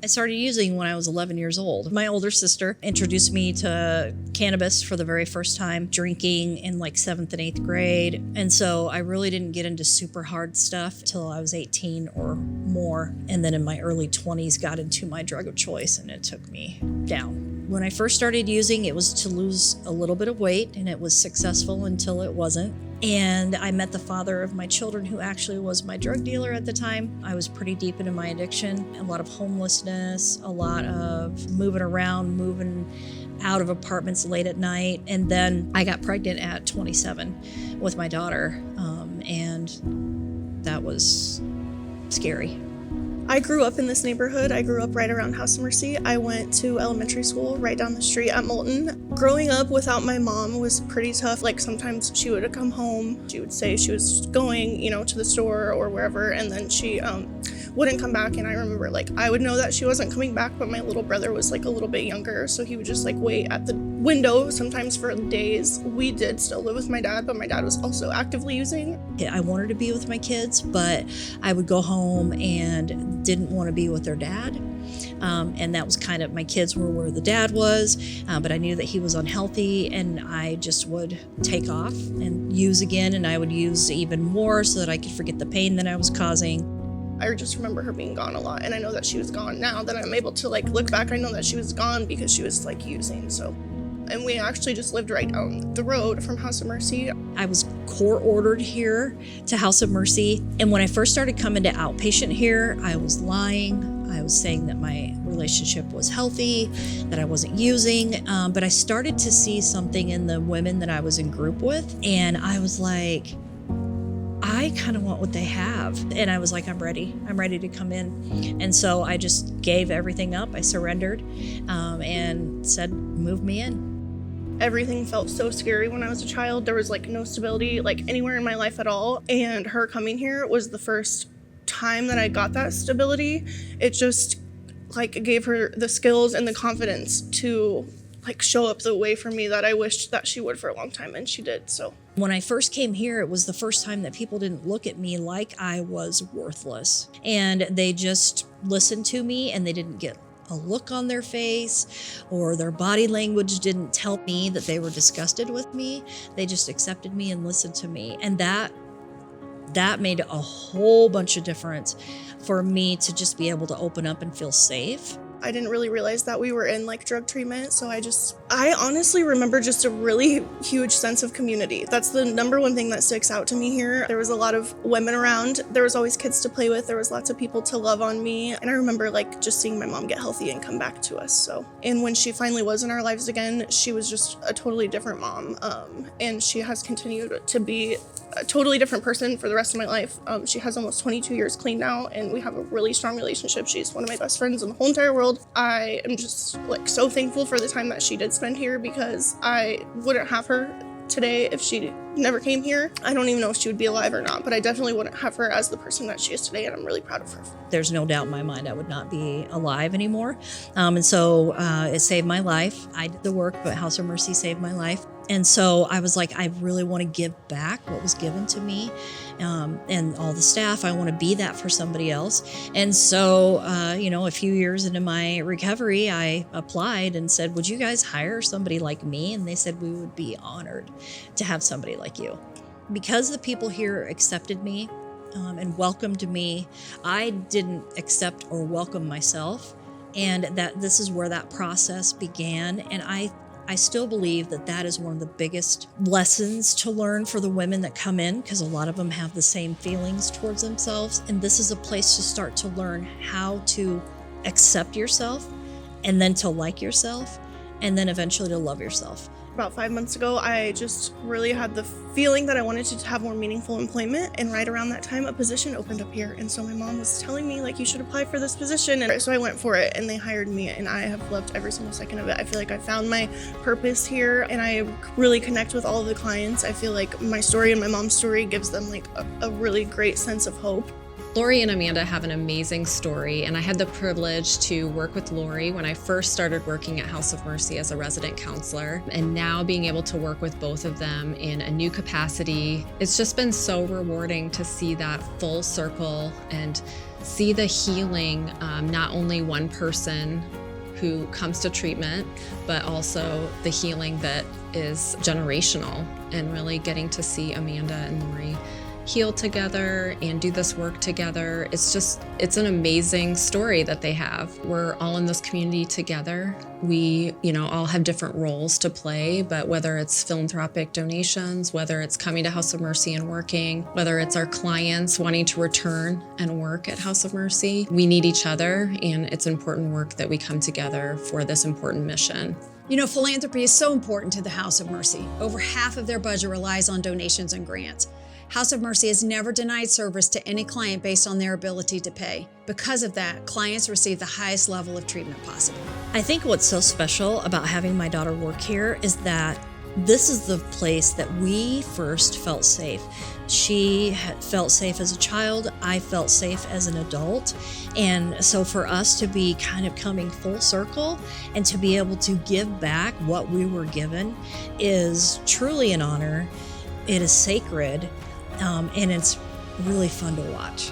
I started using when I was 11 years old. My older sister introduced me to cannabis for the very first time, drinking in like 7th and 8th grade. And so I really didn't get into super hard stuff till I was 18 or more. And then in my early 20s got into my drug of choice, and it took me down. When I first started using, it was to lose a little bit of weight, and it was successful until it wasn't. And I met the father of my children, who actually was my drug dealer at the time. I was pretty deep into my addiction, a lot of homelessness, a lot of moving around, moving out of apartments late at night. And then I got pregnant at 27 with my daughter, and that was scary. I grew up in this neighborhood. I grew up right around House of Mercy. I went to elementary school right down the street at Moulton. Growing up without my mom was pretty tough. Like sometimes she would come home. She would say she was going, to the store or wherever, and then she wouldn't come back. And I remember I would know that she wasn't coming back, but my little brother was a little bit younger, so he would just wait at the window sometimes for days. We did still live with my dad, but my dad was also actively using. I wanted to be with my kids, but I would go home and didn't want to be with their dad. And that was kind of, my kids were where the dad was, but I knew that he was unhealthy, and I just would take off and use again, and I would use even more so that I could forget the pain that I was causing. I just remember her being gone a lot, and I know that she was gone now that I'm able to look back. I know that she was gone because she was using. So, and we actually just lived right down the road from House of Mercy. I was court ordered here to House of Mercy, and when I first started coming to outpatient here, I was lying. I was saying that my relationship was healthy, that I wasn't using, but I started to see something in the women that I was in group with, and I was like, I kind of want what they have. And I was like, I'm ready to come in. And so I just gave everything up. I surrendered and said, move me in. Everything felt so scary when I was a child. There was no stability anywhere in my life at all. And her coming here was the first time that I got that stability. It just gave her the skills and the confidence to show up the way for me that I wished that she would for a long time, and she did. So when I first came here, it was the first time that people didn't look at me like I was worthless, and they just listened to me, and they didn't get a look on their face, or their body language didn't tell me that they were disgusted with me. They just accepted me and listened to me, and that made a whole bunch of difference for me to just be able to open up and feel safe. I didn't really realize that we were in drug treatment, so I honestly remember just a really huge sense of community. That's the number one thing that sticks out to me here. There was a lot of women around. There was always kids to play with. There was lots of people to love on me. And I remember just seeing my mom get healthy and come back to us. And when she finally was in our lives again, she was just a totally different mom. And she has continued to be a totally different person for the rest of my life. She has almost 22 years clean now, and we have a really strong relationship. She's one of my best friends in the whole entire world. I am just so thankful for the time that she did spend here, because I wouldn't have her today if she never came here. I don't even know if she would be alive or not, but I definitely wouldn't have her as the person that she is today, and I'm really proud of her. There's no doubt in my mind I would not be alive anymore. And so it saved my life. I did the work, but House of Mercy saved my life. And so I was like, I really want to give back what was given to me, and all the staff. I want to be that for somebody else. And so, a few years into my recovery, I applied and said, would you guys hire somebody like me? And they said, we would be honored to have somebody like you. Because the people here accepted me and welcomed me, I didn't accept or welcome myself. And that this is where that process began. And I still believe that is one of the biggest lessons to learn for the women that come in, because a lot of them have the same feelings towards themselves. And this is a place to start to learn how to accept yourself, and then to like yourself, and then eventually to love yourself. About 5 months ago, I just really had the feeling that I wanted to have more meaningful employment, and right around that time, a position opened up here. And so my mom was telling me, you should apply for this position. And so I went for it, and they hired me, and I have loved every single second of it. I feel like I found my purpose here, and I really connect with all of the clients. I feel like my story and my mom's story gives them a really great sense of hope. Lauri and Amanda have an amazing story, and I had the privilege to work with Lauri when I first started working at House of Mercy as a resident counselor, and now being able to work with both of them in a new capacity. It's just been so rewarding to see that full circle and see the healing, not only one person who comes to treatment, but also the healing that is generational, and really getting to see Amanda and Lauri heal together and do this work together. It's an amazing story that they have. We're all in this community together. We, all have different roles to play, but whether it's philanthropic donations, whether it's coming to House of Mercy and working, whether it's our clients wanting to return and work at House of Mercy, we need each other, and it's important work that we come together for this important mission. Philanthropy is so important to the House of Mercy. Over half of their budget relies on donations and grants. House of Mercy has never denied service to any client based on their ability to pay. Because of that, clients receive the highest level of treatment possible. I think what's so special about having my daughter work here is that this is the place that we first felt safe. She had felt safe as a child. I felt safe as an adult. And so for us to be kind of coming full circle and to be able to give back what we were given is truly an honor. It is sacred. And it's really fun to watch.